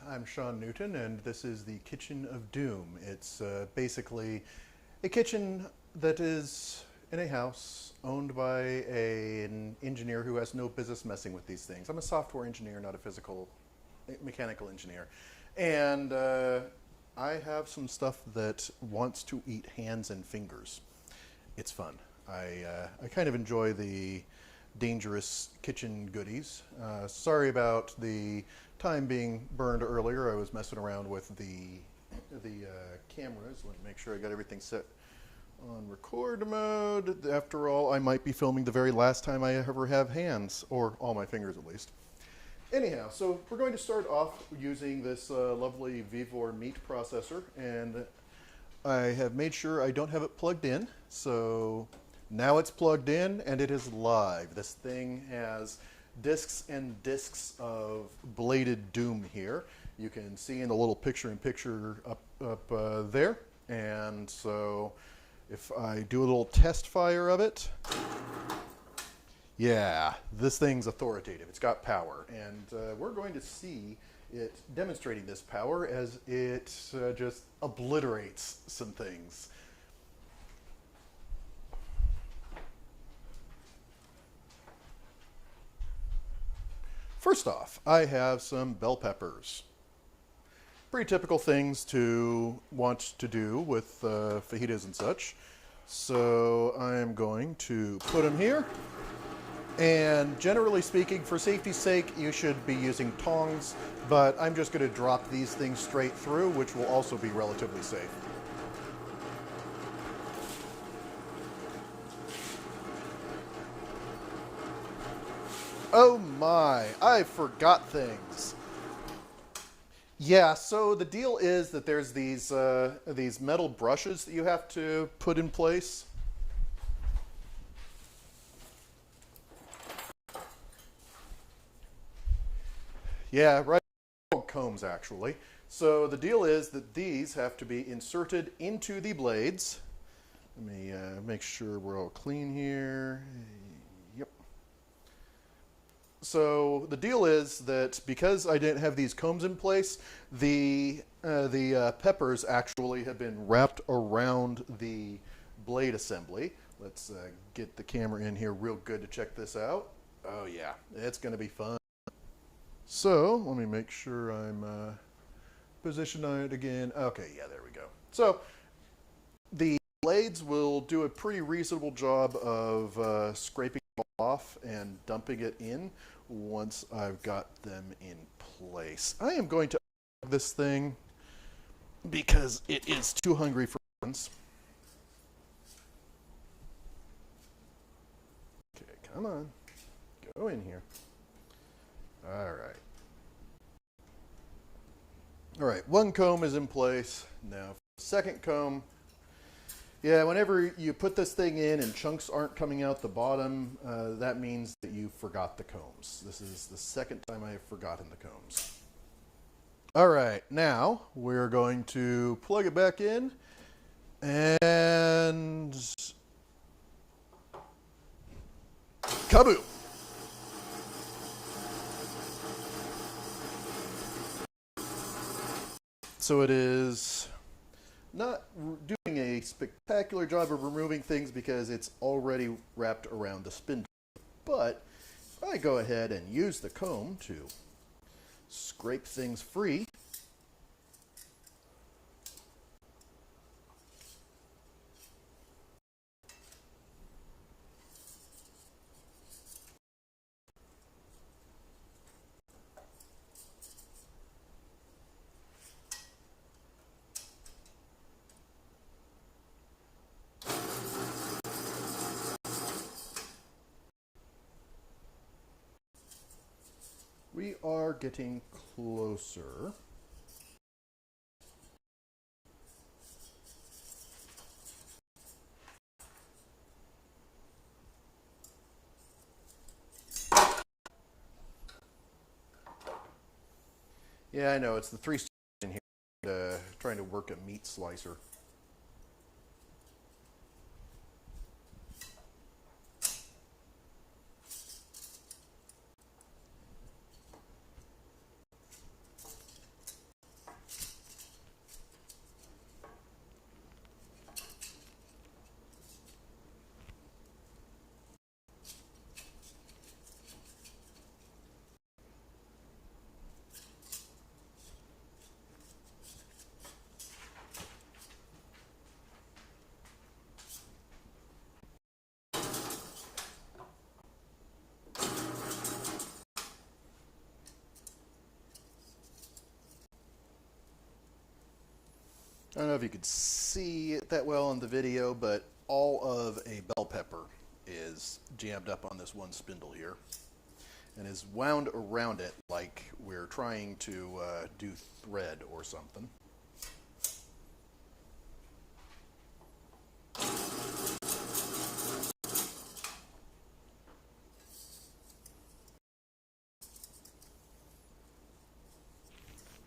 I'm Sean Newton, and this is the Kitchen of Doom. It's basically a kitchen that is in a house owned by an engineer who has no business messing with these things. I'm a software engineer, not a mechanical engineer. And I have some stuff that wants to eat hands and fingers. It's fun. I kind of enjoy the dangerous kitchen goodies. Sorry about the time being burned earlier. I was messing around with the cameras. Let me make sure I got everything set on record mode. After all, I might be filming the very last time I ever have hands, or all my fingers at least. Anyhow, so we're going to start off using this lovely Vevor meat processor, and I have made sure I don't have it plugged in, so now it's plugged in and it is live. This thing has discs and discs of bladed doom here. You can see in the little picture-in-picture up there. And so if I do a little test fire of it, yeah, this thing's authoritative. It's got power. And we're going to see it demonstrating this power as it just obliterates some things. First off, I have some bell peppers. Pretty typical things to want to do with fajitas and such. So I'm going to put them here. And generally speaking, for safety's sake, you should be using tongs, but I'm just going to drop these things straight through, which will also be relatively safe. Oh my, I forgot things. Yeah, so the deal is that there's these metal brushes that you have to put in place. Yeah, right. Combs, actually. So the deal is that these have to be inserted into the blades. Let me make sure we're all clean here. So the deal is that because I didn't have these combs in place, the peppers actually have been wrapped around the blade assembly. Let's get the camera in here real good to check this out. Oh yeah, it's going to be fun. So let me make sure I'm positioned on it again. Okay, yeah, there we go. So the blades will do a pretty reasonable job of scraping off and dumping it in once I've got them in place. I am going to this thing because it is too hungry for friends. Okay, come on. Go in here. All right. All right, one comb is in place. Now, second comb. Yeah, whenever you put this thing in and chunks aren't coming out the bottom, that means that you forgot the combs. This is the second time I have forgotten the combs. All right, now we're going to plug it back in and kaboom! So it is not doing a spectacular job of removing things because it's already wrapped around the spindle. But if I go ahead and use the comb to scrape things free, we are getting closer. Yeah, I know, it's the three in here trying to work a meat slicer. I don't know if you could see it that well in the video, but all of a bell pepper is jammed up on this one spindle here and is wound around it like we're trying to do thread or something.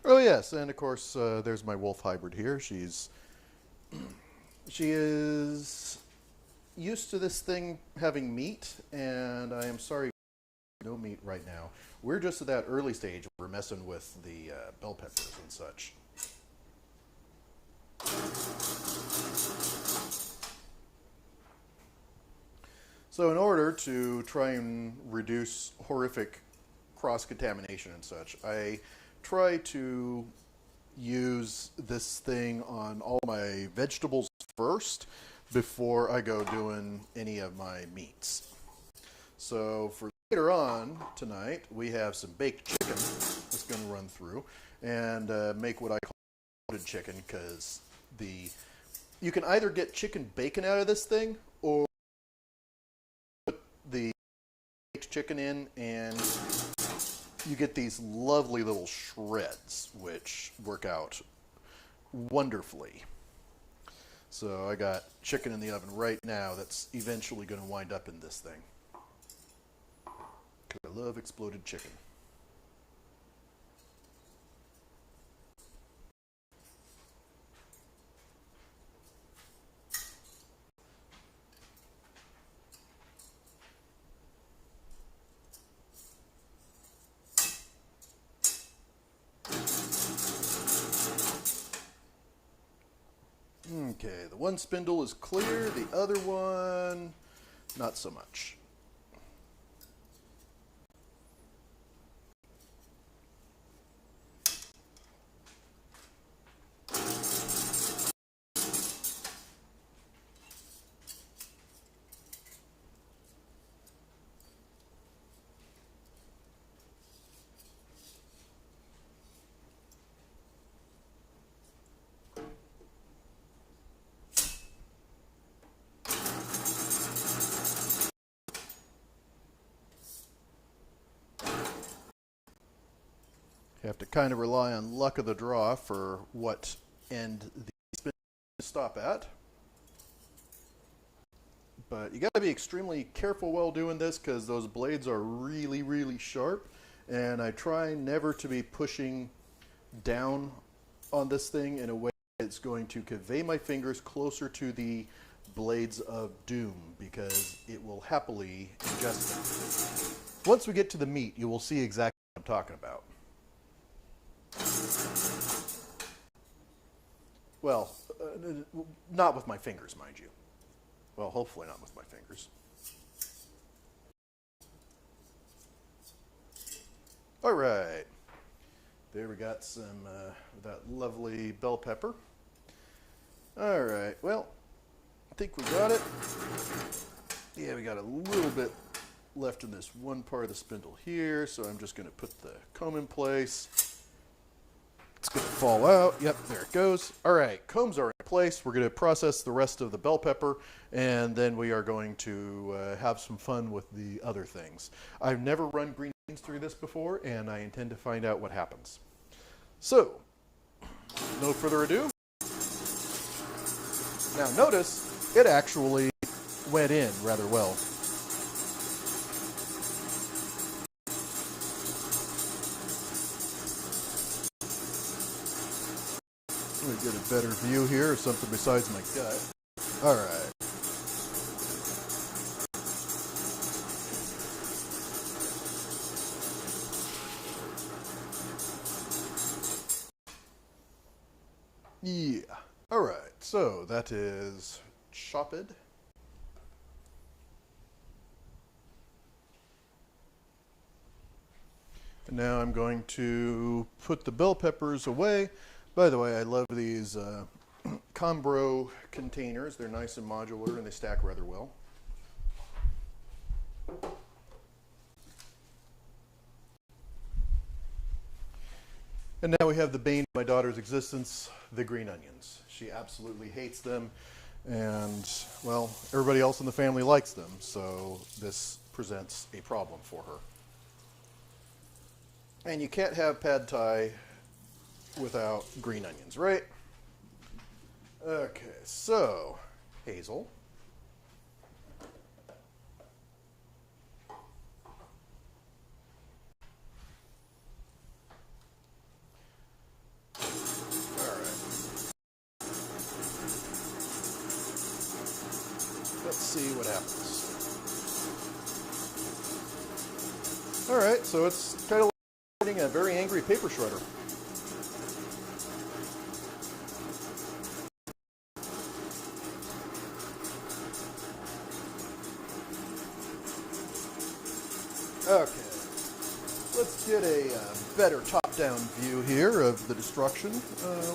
Oh yes, and of course there's my wolf hybrid here. She is used to this thing having meat, and I am sorry, no meat right now. We're just at that early stage where we're messing with the bell peppers and such. So in order to try and reduce horrific cross-contamination and such, I try to use this thing on all my vegetables first before I go doing any of my meats. So for later on tonight, we have some baked chicken that's going to run through and make what I call loaded chicken, because you can either get chicken bacon out of this thing or put the baked chicken in and you get these lovely little shreds which work out wonderfully. So I got chicken in the oven right now that's eventually going to wind up in this thing, because I love exploded chicken. Okay, the one spindle is clear, the other one, not so much. You have to kind of rely on luck of the draw for what end the spin stop at. But you got to be extremely careful while doing this, because those blades are really, really sharp. And I try never to be pushing down on this thing in a way that's going to convey my fingers closer to the blades of doom, because it will happily ingest them. Once we get to the meat, you will see exactly what I'm talking about. Well, not with my fingers, mind you. Well, hopefully not with my fingers. All right. There we got some that lovely bell pepper. All right. Well, I think we got it. Yeah, we got a little bit left in this one part of the spindle here, so I'm just going to put the comb in place. It's going to fall out. Yep, there it goes. All right, combs are in place. We're going to process the rest of the bell pepper, and then we are going to have some fun with the other things. I've never run green beans through this before, and I intend to find out what happens. So, no further ado. Now notice, it actually went in rather well. Let me get a better view here of something besides my gut. All right. Yeah. All right. So that is chopped. And now I'm going to put the bell peppers away. By the way, I love these Combro containers. They're nice and modular, and they stack rather well. And now we have the bane of my daughter's existence, the green onions. She absolutely hates them, and, well, everybody else in the family likes them, so this presents a problem for her. And you can't have pad thai without green onions, right? Okay, so, Hazel. Let's see what happens. Alright, so it's kind of like a very angry paper shredder. Okay, let's get a better top-down view here of the destruction.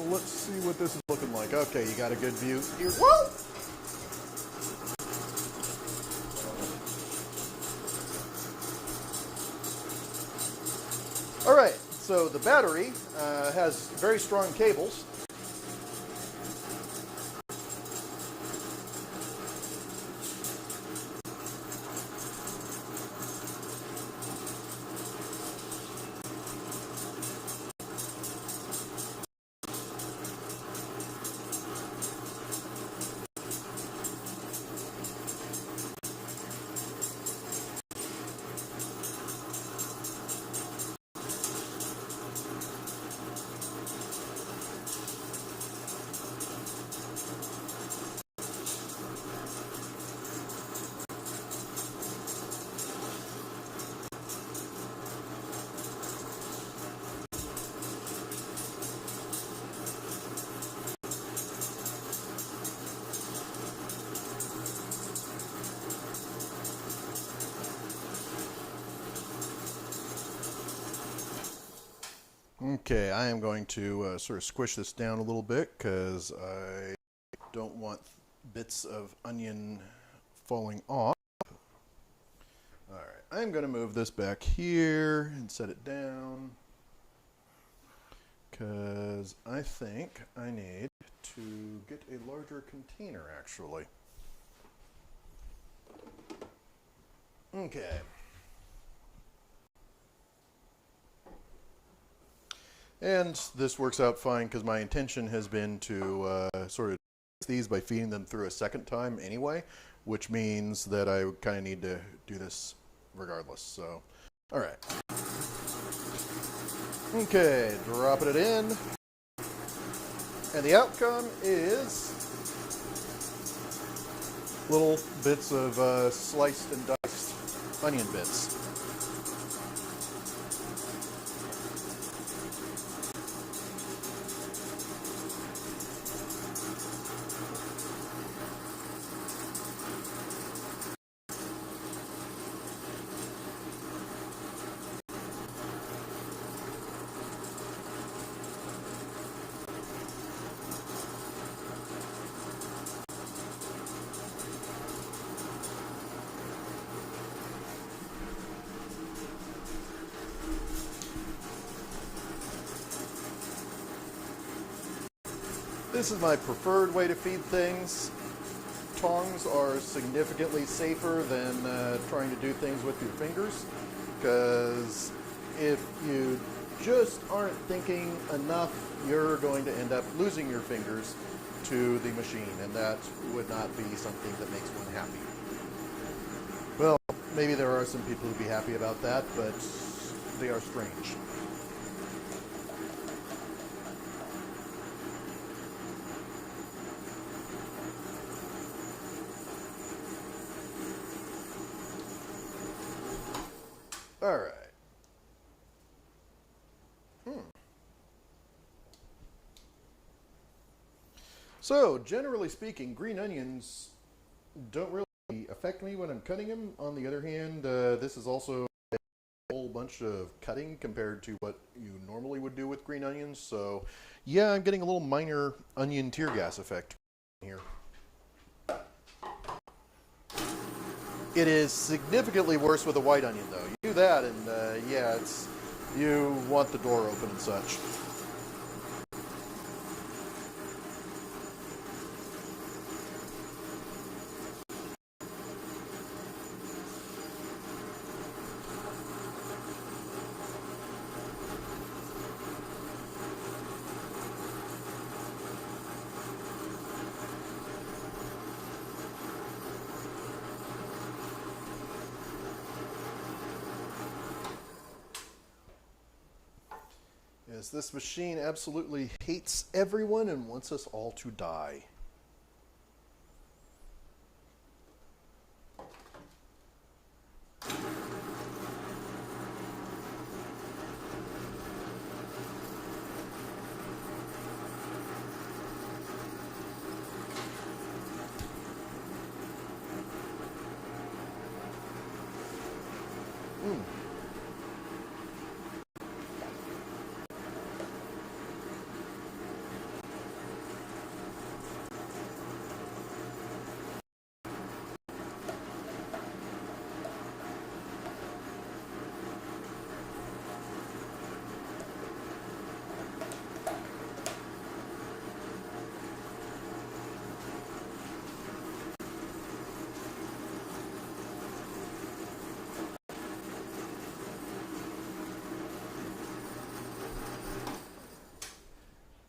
Let's see what this is looking like. Okay, you got a good view here. Whoa! All right, so the battery has very strong cables. Okay, I am going to sort of squish this down a little bit because I don't want bits of onion falling off. All right, I'm going to move this back here and set it down because I think I need to get a larger container actually. Okay. And this works out fine because my intention has been to sort of test these by feeding them through a second time anyway, which means that I kind of need to do this regardless. So, all right. Okay, dropping it in. And the outcome is little bits of sliced and diced onion bits. This is my preferred way to feed things. Tongs are significantly safer than trying to do things with your fingers, because if you just aren't thinking enough, you're going to end up losing your fingers to the machine, and that would not be something that makes one happy. Well, maybe there are some people who'd be happy about that, but they are strange. All right. So, generally speaking, green onions don't really affect me when I'm cutting them. On the other hand, this is also a whole bunch of cutting compared to what you normally would do with green onions. So, yeah, I'm getting a little minor onion tear gas effect here. It is significantly worse with a white onion, though. You do that, and yeah, you want the door open and such. As this machine absolutely hates everyone and wants us all to die.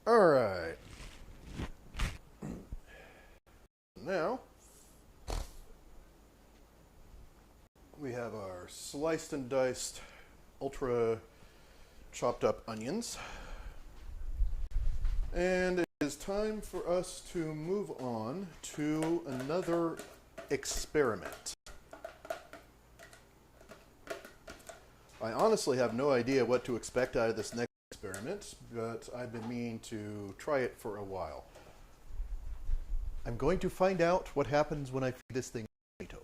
All right. Now, we have our sliced and diced, ultra chopped up onions. And it is time for us to move on to another experiment. I honestly have no idea what to expect out of this next experiment, but I've been meaning to try it for a while. I'm going to find out what happens when I feed this thing a tomato.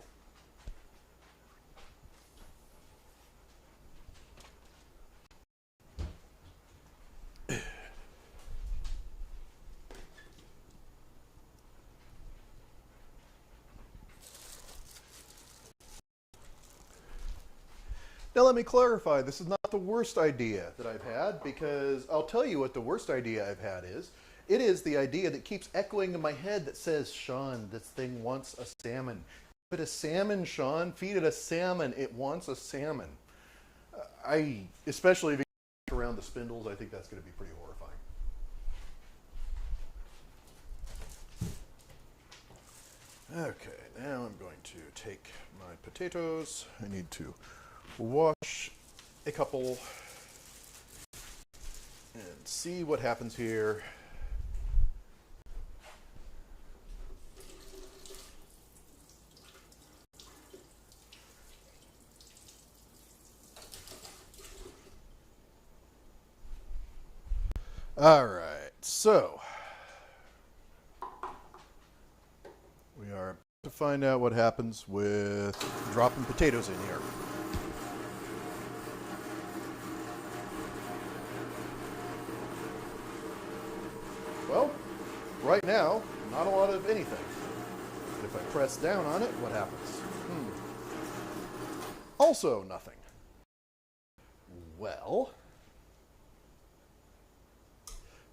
Now let me clarify, this is not the worst idea that I've had, because I'll tell you what the worst idea I've had is. It is the idea that keeps echoing in my head that says, Sean, this thing wants a salmon. Feed it a salmon, Sean. Feed it a salmon. It wants a salmon. Especially if you get around the spindles, I think that's going to be pretty horrifying. Okay, now I'm going to take my potatoes. I need to wash a couple and see what happens here. All right, so we are about to find out what happens with dropping potatoes in here. Well, right now, not a lot of anything. But if I press down on it, what happens? Also nothing. Well,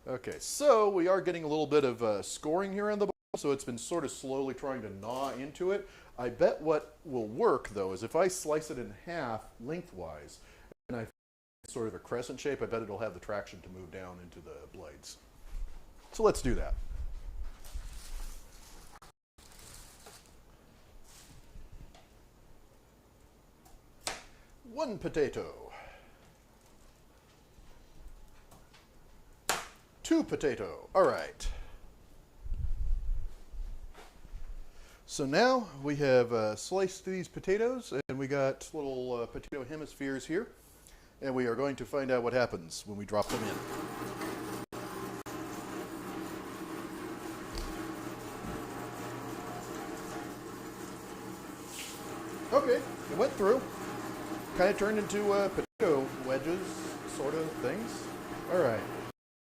okay, so we are getting a little bit of scoring here on the bottom, so it's been sort of slowly trying to gnaw into it. I bet what will work, though, is if I slice it in half lengthwise, and I sort of a crescent shape, I bet it'll have the traction to move down into the blades. So let's do that. One potato. Two potato. All right. So now we have sliced these potatoes, and we got little potato hemispheres here, and we are going to find out what happens when we drop them in. Okay, it went through. Kind of turned into potato wedges, sort of things. All right,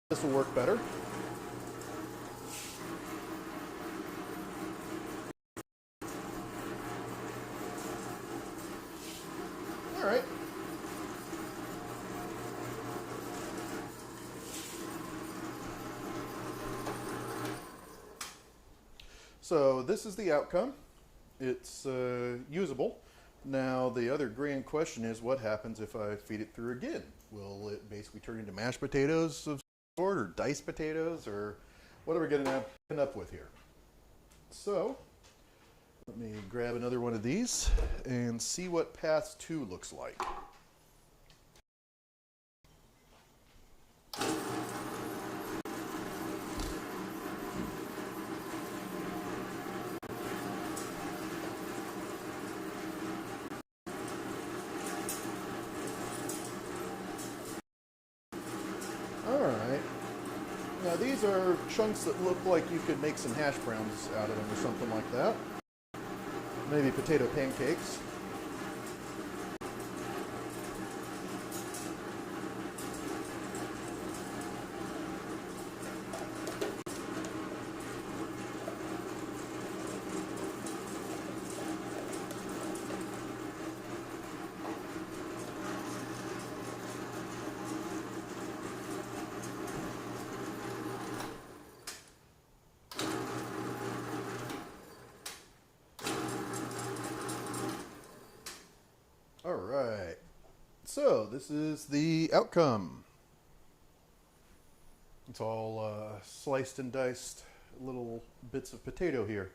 this will work better. All right. So this is the outcome. It's usable. Now the other grand question is, what happens if I feed it through again? Will it basically turn into mashed potatoes of sort, or diced potatoes, or what are we going to end up with here? So let me grab another one of these and see what pass 2 looks like. Now these are chunks that look like you could make some hash browns out of them or something like that. Maybe potato pancakes. All right, so this is the outcome. It's all sliced and diced little bits of potato here.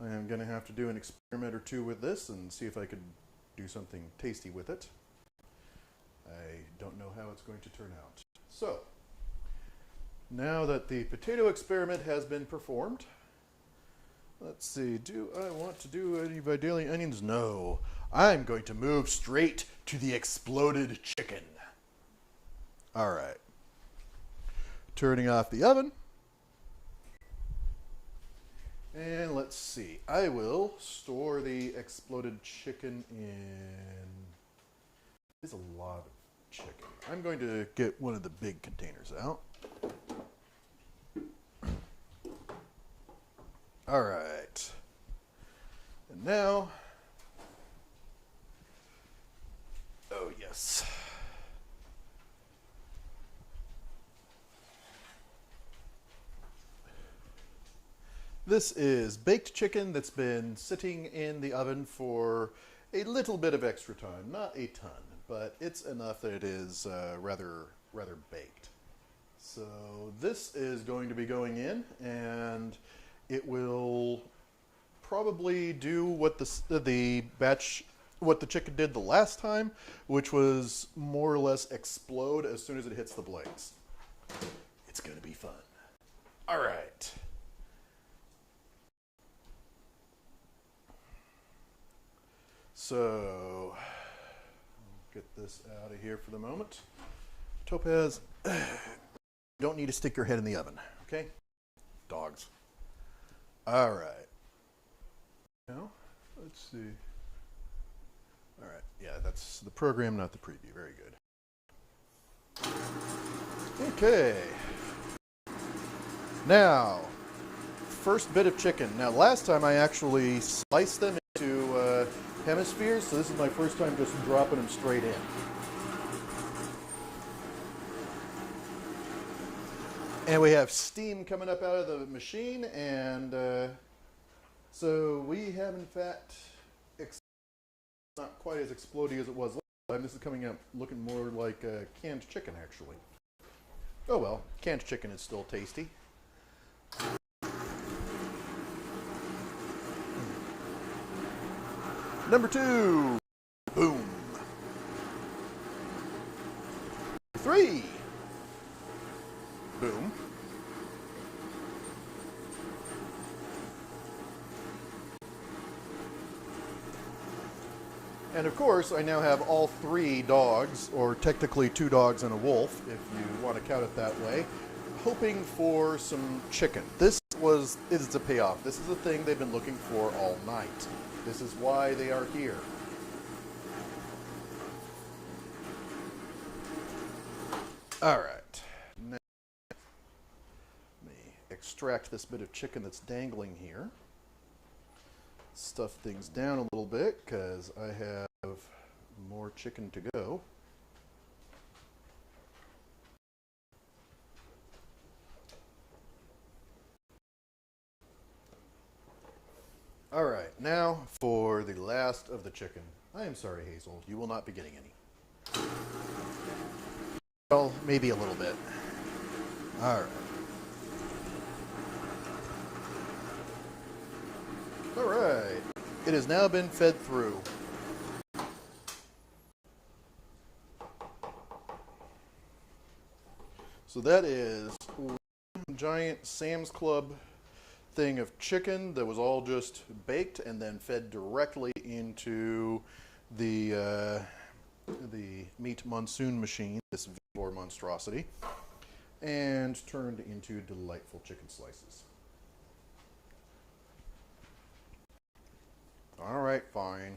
I am going to have to do an experiment or two with this and see if I could do something tasty with it. I don't know how it's going to turn out. So, now that the potato experiment has been performed, let's see, do I want to do any Vidalia onions? No. I'm going to move straight to the exploded chicken. All right. Turning off the oven. And let's see. I will store the exploded chicken in... There's a lot of chicken. I'm going to get one of the big containers out. All right. And now... Oh, yes. This is baked chicken that's been sitting in the oven for a little bit of extra time. Not a ton, but it's enough that it is rather baked. So this is going to be going in, and it will probably do what what the chicken did the last time, which was more or less explode as soon as it hits the blades. It's going to be fun. All right. So, I'll get this out of here for the moment. Topaz, you don't need to stick your head in the oven, okay? Dogs. All right. Now, let's see. All right, yeah, that's the program, not the preview. Very good. Okay. Now, first bit of chicken. Now, last time I actually sliced them into hemispheres, so this is my first time just dropping them straight in. And we have steam coming up out of the machine, and so we have, in fact, not quite as explodey as it was last time. This is coming up looking more like canned chicken, actually. Oh well, canned chicken is still tasty. Number 2. Boom. 3. Boom. And of course, I now have all 3 dogs, or technically 2 dogs and a wolf, if you want to count it that way, hoping for some chicken. This is the payoff. This is the thing they've been looking for all night. This is why they are here. All right. Now, let me extract this bit of chicken that's dangling here. Stuff things down a little bit because I have more chicken to go. All right, now for the last of the chicken. I am sorry, Hazel, you will not be getting any. Well, maybe a little bit. All right. All right. It has now been fed through. So that is one giant Sam's Club thing of chicken that was all just baked and then fed directly into the Meat Monsoon Machine, this Vevor monstrosity. and turned into delightful chicken slices. All right, fine.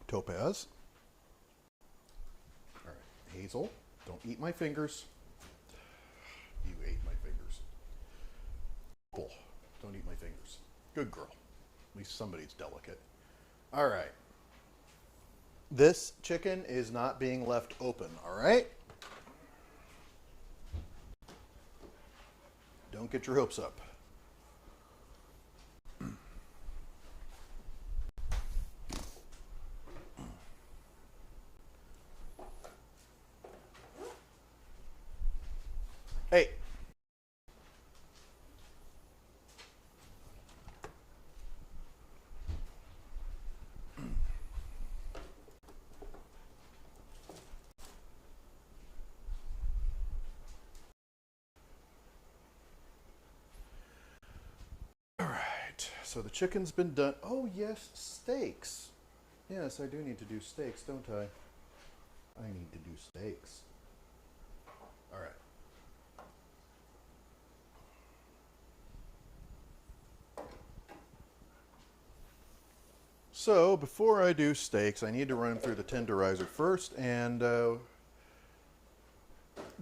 Topaz. All right, Hazel, don't eat my fingers. You ate my fingers. Bull, don't eat my fingers. Good girl. At least somebody's delicate. All right. This chicken is not being left open, all right? Don't get your hopes up. Hey. All right, so the chicken's been done. Oh, yes, steaks. Yes, I do need to do steaks, don't I? I need to do steaks. All right. So before I do steaks, I need to run through the tenderizer first, and the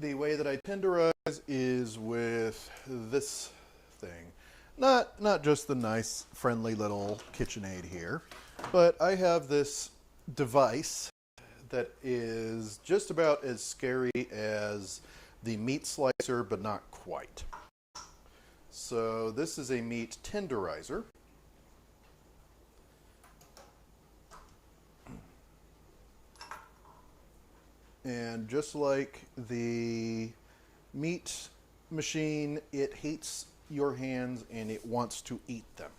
way that I tenderize is with this thing. Not just the nice, friendly little KitchenAid here, but I have this device that is just about as scary as the meat slicer, but not quite. So this is a meat tenderizer. And just like the meat machine, it hates your hands and it wants to eat them.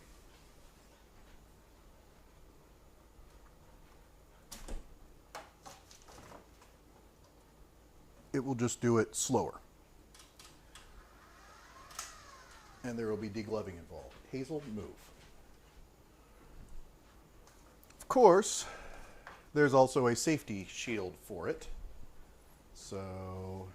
It will just do it slower. And there will be degloving involved. Hazel, move. Of course, there's also a safety shield for it. So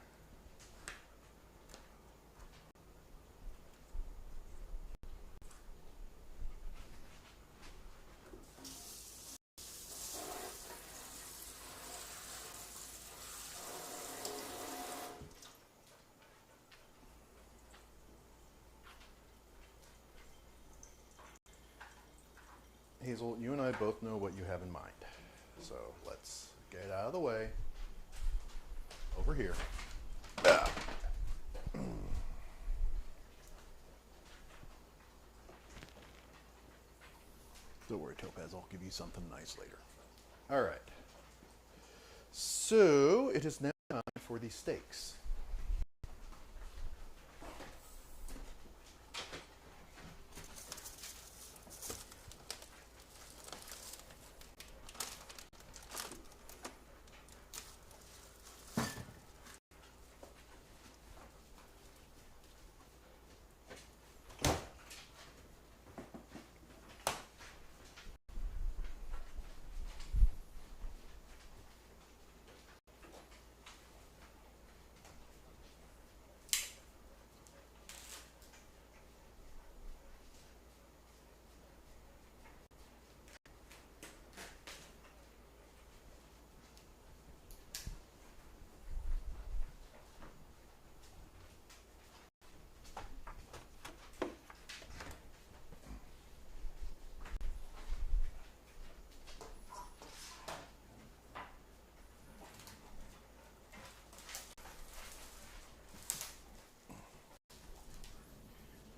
Hazel, you and I both know what you have in mind. So let's get out of the way. Over here. Ah. Don't worry, Topaz, I'll give you something nice later. All right. So it is now time for the steaks.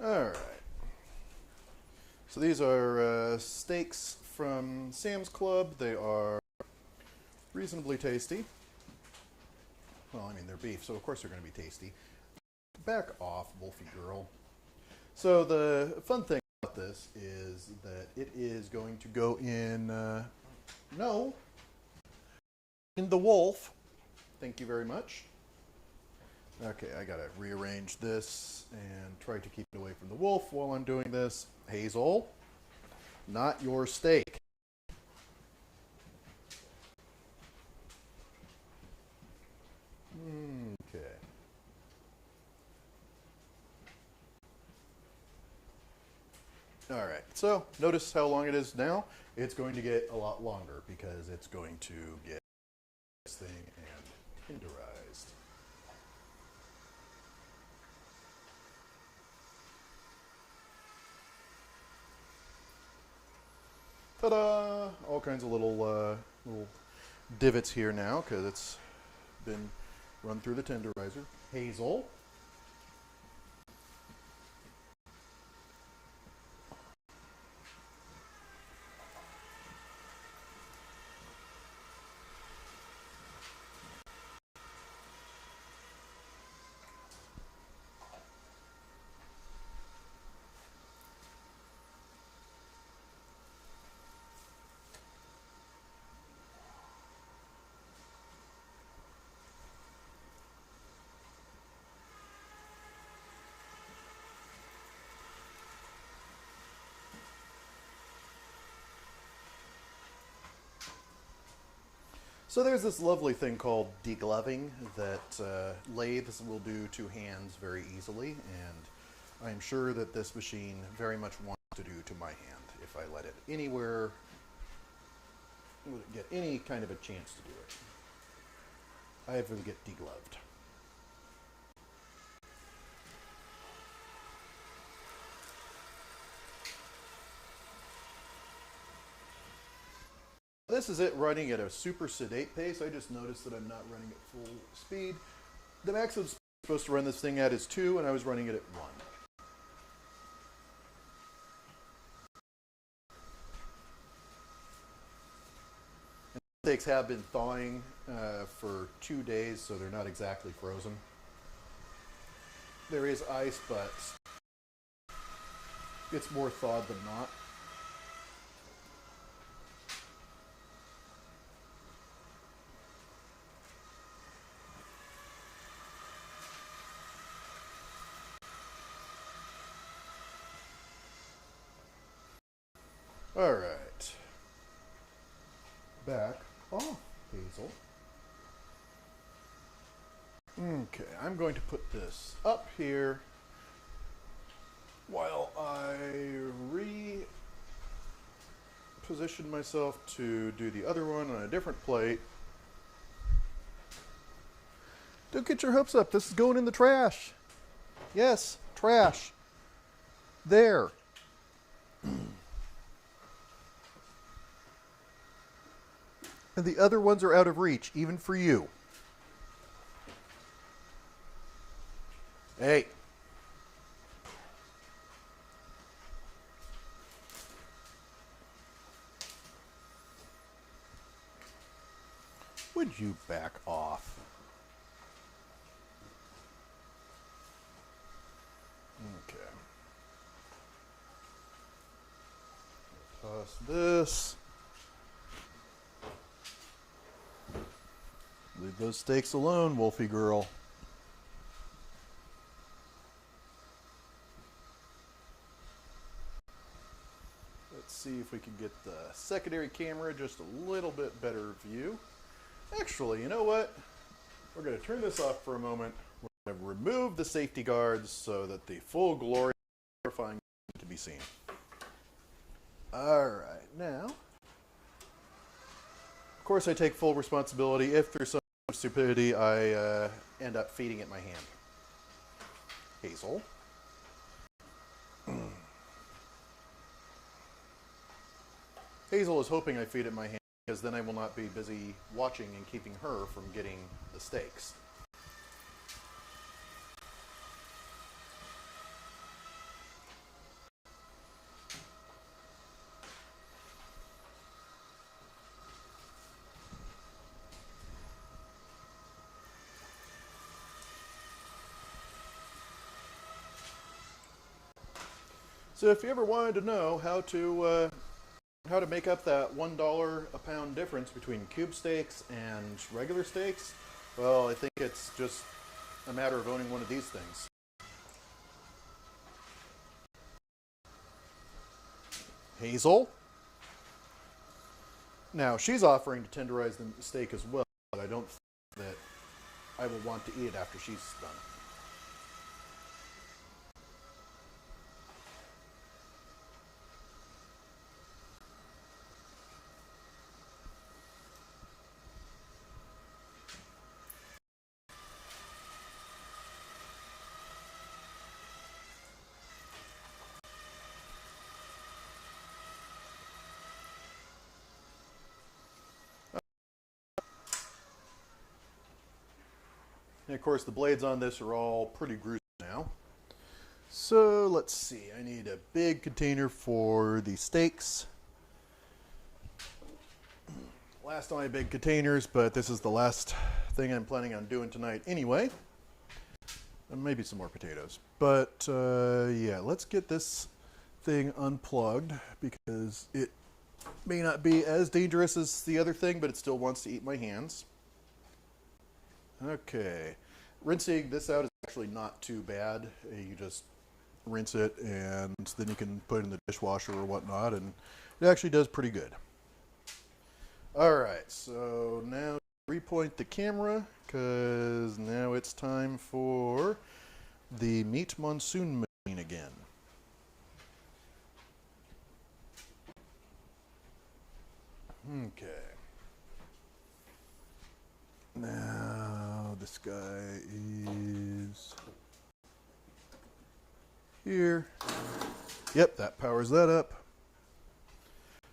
All right. So these are steaks from Sam's Club. They are reasonably tasty. Well, I mean, they're beef, so of course they're going to be tasty. Back off, Wolfie girl. So the fun thing about this is that it is going to go in, no, in the wolf. Thank you very much. Okay, I gotta rearrange this and try to keep it away from the wolf while I'm doing this. Hazel, not your steak. All right, so notice how long it is now. It's going to get a lot longer because it's going to get this thing and tenderized. Ta-da! All kinds of little divots here now because it's been run through the tenderizer. Hazel. So there's this lovely thing called degloving that lathes will do to hands very easily, and I'm sure that this machine very much wants to do to my hand if I let it anywhere, get any kind of a chance to do it. I have to get degloved. This is it running at a super sedate pace. I just noticed that I'm not running at full speed. The max I'm supposed to run this thing at is 2, and I was running it at 1. And the steaks have been thawing for 2 days, so they're not exactly frozen. There is ice, but it's more thawed than not. All right, back off, Hazel. Okay, I'm going to put this up here while I reposition myself to do the other one on a different plate. Don't get your hopes up. This is going in the trash. Yes, trash. There. And the other ones are out of reach, even for you. Hey. Would you back off? Okay. Toss this. Leave those steaks alone, Wolfie girl. Let's see if we can get the secondary camera just a little bit better view. Actually, you know what? We're going to turn this off for a moment. We're going to remove the safety guards so that the full glory of horrifying can be seen. All right, now, of course, I take full responsibility if there's some stupidity I end up feeding it my hand. Hazel. Hazel is hoping I feed it my hand because then I will not be busy watching and keeping her from getting the steaks. So if you ever wanted to know how to make up that $1 a pound difference between cube steaks and regular steaks, well, I think it's just a matter of owning one of these things. Hazel. Now, she's offering to tenderize the steak as well, but I don't think that I will want to eat it after she's done. And of course the blades on this are all pretty gruesome now. So let's see, I need a big container for the steaks. Last of my big containers, but this is the last thing I'm planning on doing tonight anyway. And maybe some more potatoes. But yeah, let's get this thing unplugged because it may not be as dangerous as the other thing, but it still wants to eat my hands. Okay, rinsing this out is actually not too bad. You just rinse it and then you can put it in the dishwasher or whatnot, and it actually does pretty good. Alright, so now repoint the camera because now it's time for the Meat Monsoon Machine again. Okay. Now this guy is here. Yep, that powers that up.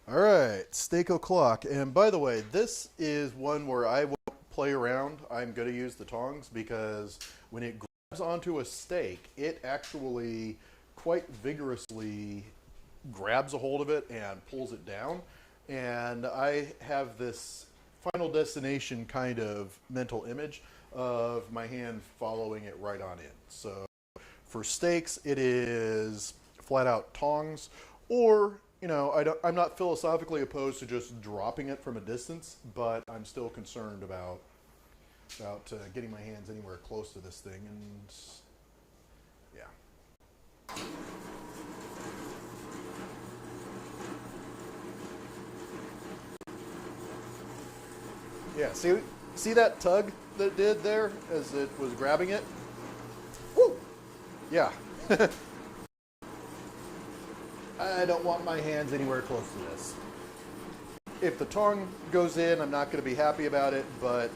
All right, steak o'clock. And by the way, this is one where I won't play around. I'm going to use the tongs because when it grabs onto a steak, it actually quite vigorously grabs a hold of it and pulls it down. And I have this Final Destination kind of mental image of my hand following it right on in. So for steaks, it is flat out tongs, or you know, I'm not philosophically opposed to just dropping it from a distance, but I'm still concerned about getting my hands anywhere close to this thing, and yeah. Yeah, see that tug that it did there as it was grabbing it? Woo! Yeah. I don't want my hands anywhere close to this. If the tong goes in, I'm not going to be happy about it, but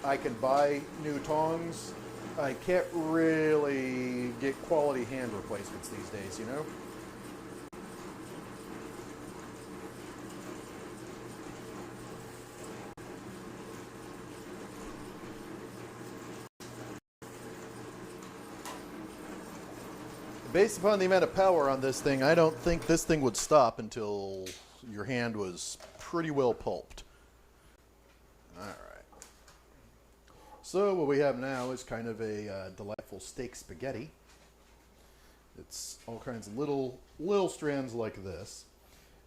I can buy new tongs. I can't really get quality hand replacements these days, you know? Based upon the amount of power on this thing, I don't think this thing would stop until your hand was pretty well pulped. Alright. So what we have now is kind of a delightful steak spaghetti. It's all kinds of little strands like this.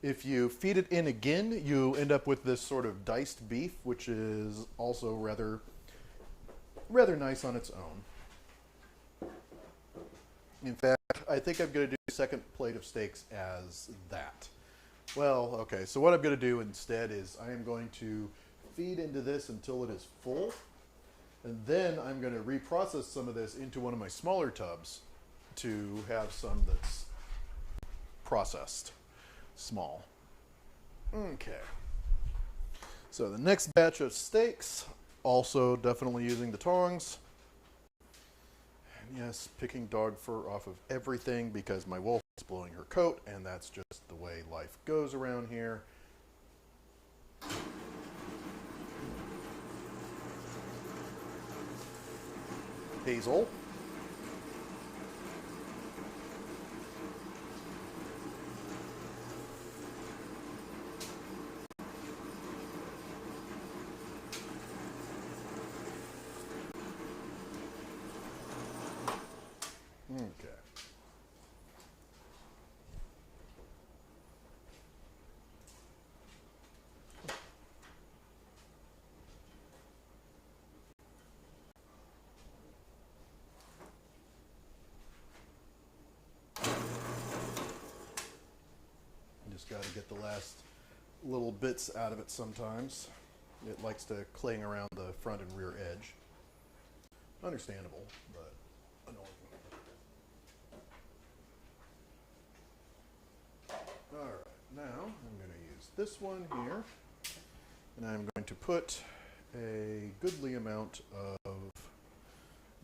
If you feed it in again, you end up with this sort of diced beef, which is also rather nice on its own. In fact, I think I'm going to do a second plate of steaks as that. Well, okay, so what I'm going to do instead is I am going to feed into this until it is full, and then I'm going to reprocess some of this into one of my smaller tubs to have some that's processed small. Okay. So the next batch of steaks, also definitely using the tongs. Yes, picking dog fur off of everything because my wolf is blowing her coat, and that's just the way life goes around here. Hazel. Okay. Just got to get the last little bits out of it sometimes. It likes to cling around the front and rear edge. Understandable, but annoying. Alright, now I'm going to use this one here, and I'm going to put a goodly amount of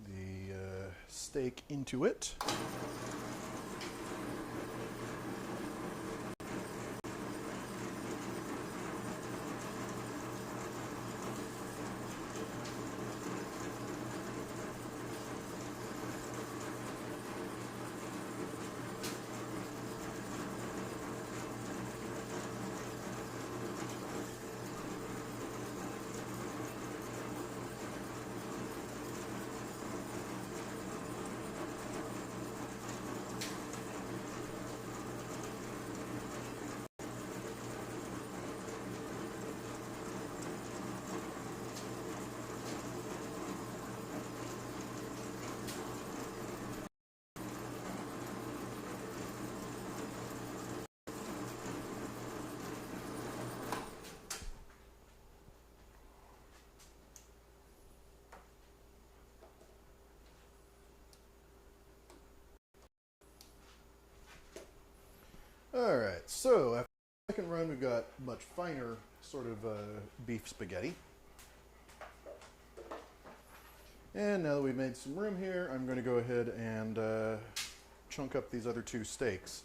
the steak into it. So after the second run, we've got much finer sort of beef spaghetti. And now that we've made some room here, I'm going to go ahead and chunk up these other two steaks.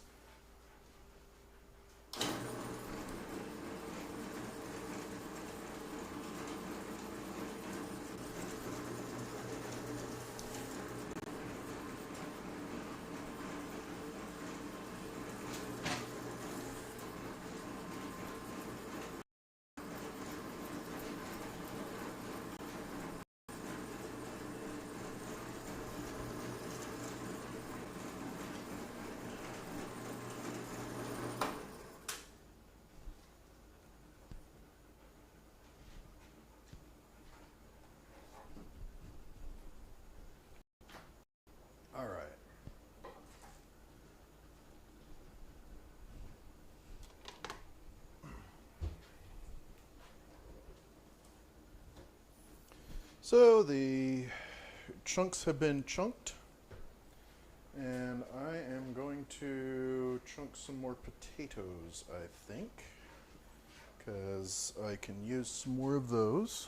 All right. So the chunks have been chunked, and I am going to chunk some more potatoes, I think, because I can use some more of those.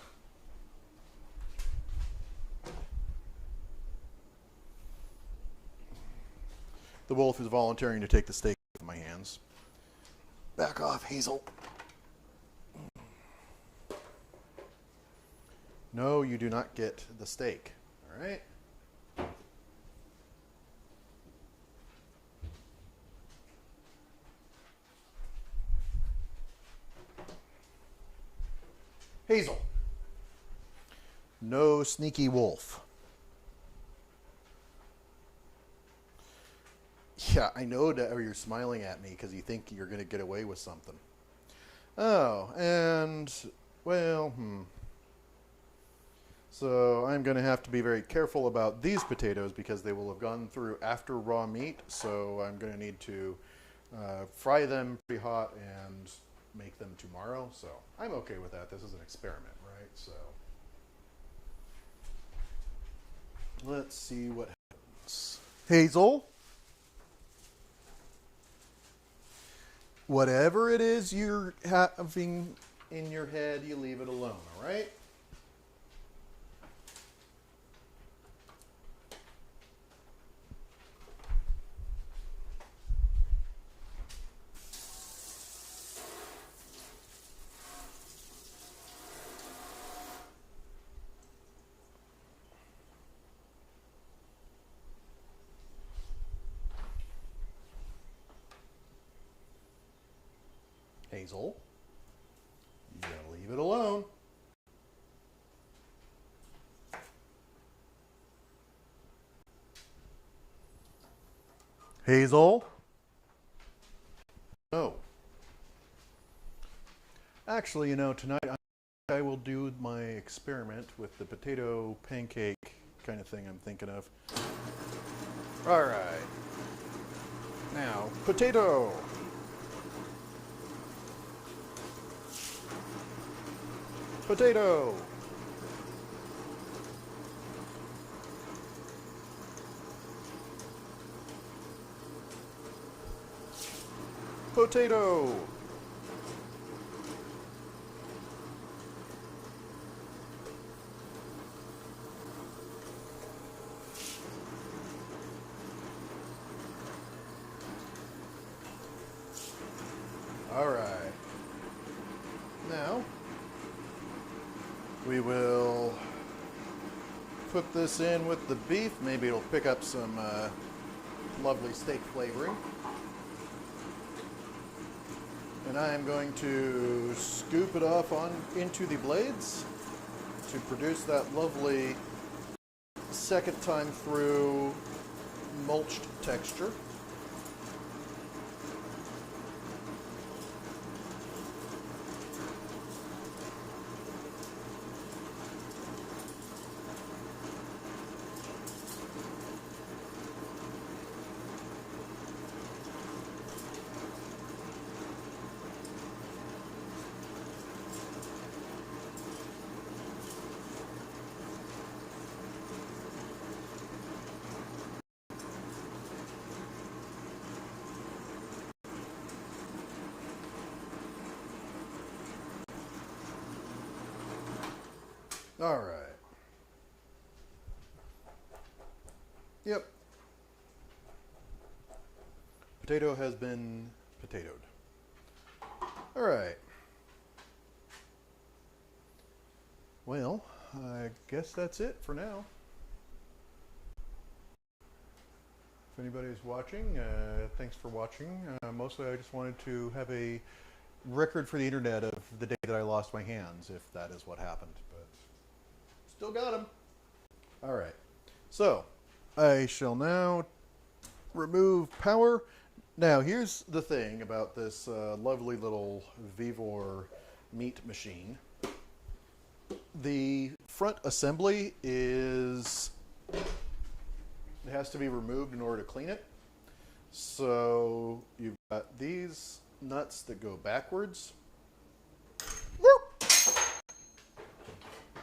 The wolf is volunteering to take the steak out of my hands. Back off, Hazel. No, you do not get the steak. All right? Hazel. No sneaky wolf. Yeah, I know that you're smiling at me because you think you're going to get away with something. Oh, and, well, So I'm going to have to be very careful about these potatoes because they will have gone through after raw meat. So I'm going to need to fry them pretty hot and make them tomorrow. So I'm okay with that. This is an experiment, right? So let's see what happens. Hazel? Whatever it is you're having in your head, you leave it alone, all right? Hazel, you gotta leave it alone. Hazel? No. Actually, you know, tonight I will do my experiment with the potato pancake kind of thing I'm thinking of. All right. Now, potato. Potato. Potato. All right. Now, we will put this in with the beef. Maybe it'll pick up some lovely steak flavoring. And I am going to scoop it off on into the blades to produce that lovely second time through mulched texture. All right. Yep. Potato has been potatoed. All right. Well, I guess that's it for now. If anybody's watching, thanks for watching. Mostly I just wanted to have a record for the internet of the day that I lost my hands, if that is what happened. But still got them. All right. So I shall now remove power. Now here's the thing about this lovely little Vevor meat machine. The front assembly is, it has to be removed in order to clean it. So you've got these nuts that go backwards.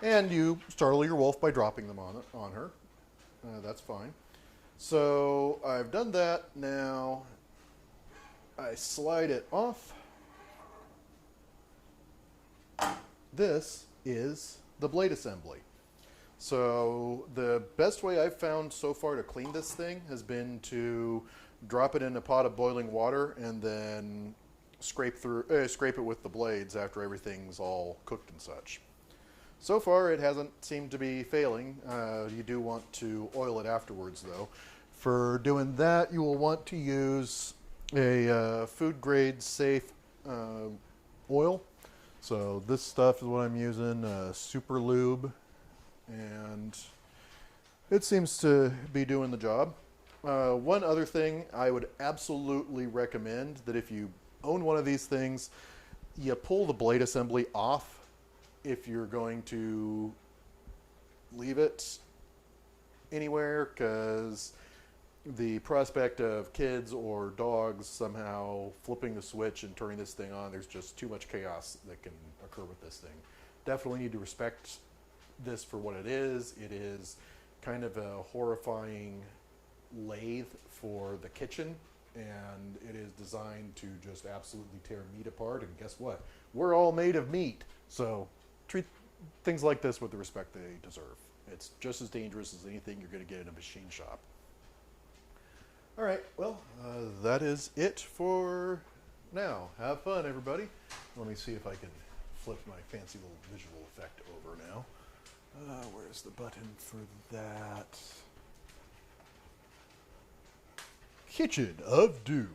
And you startle your wolf by dropping them on her. That's fine. So I've done that. Now I slide it off. This is the blade assembly. So the best way I've found so far to clean this thing has been to drop it in a pot of boiling water and then scrape it with the blades after everything's all cooked and such. So far it hasn't seemed to be failing. You do want to oil it afterwards though. For doing that, you will want to use a food grade safe oil. So this stuff is what I'm using, Super Lube, and it seems to be doing the job. One other thing I would absolutely recommend, that if you own one of these things, you pull the blade assembly off if you're going to leave it anywhere, because the prospect of kids or dogs somehow flipping the switch and turning this thing on, there's just too much chaos that can occur with this thing. Definitely need to respect this for what it is. It is kind of a horrifying lathe for the kitchen, and it is designed to just absolutely tear meat apart. And guess what? We're all made of meat, so treat things like this with the respect they deserve. It's just as dangerous as anything you're going to get in a machine shop. All right, well, that is it for now. Have fun, everybody. Let me see if I can flip my fancy little visual effect over now. Where's the button for that? Kitchen of Doom.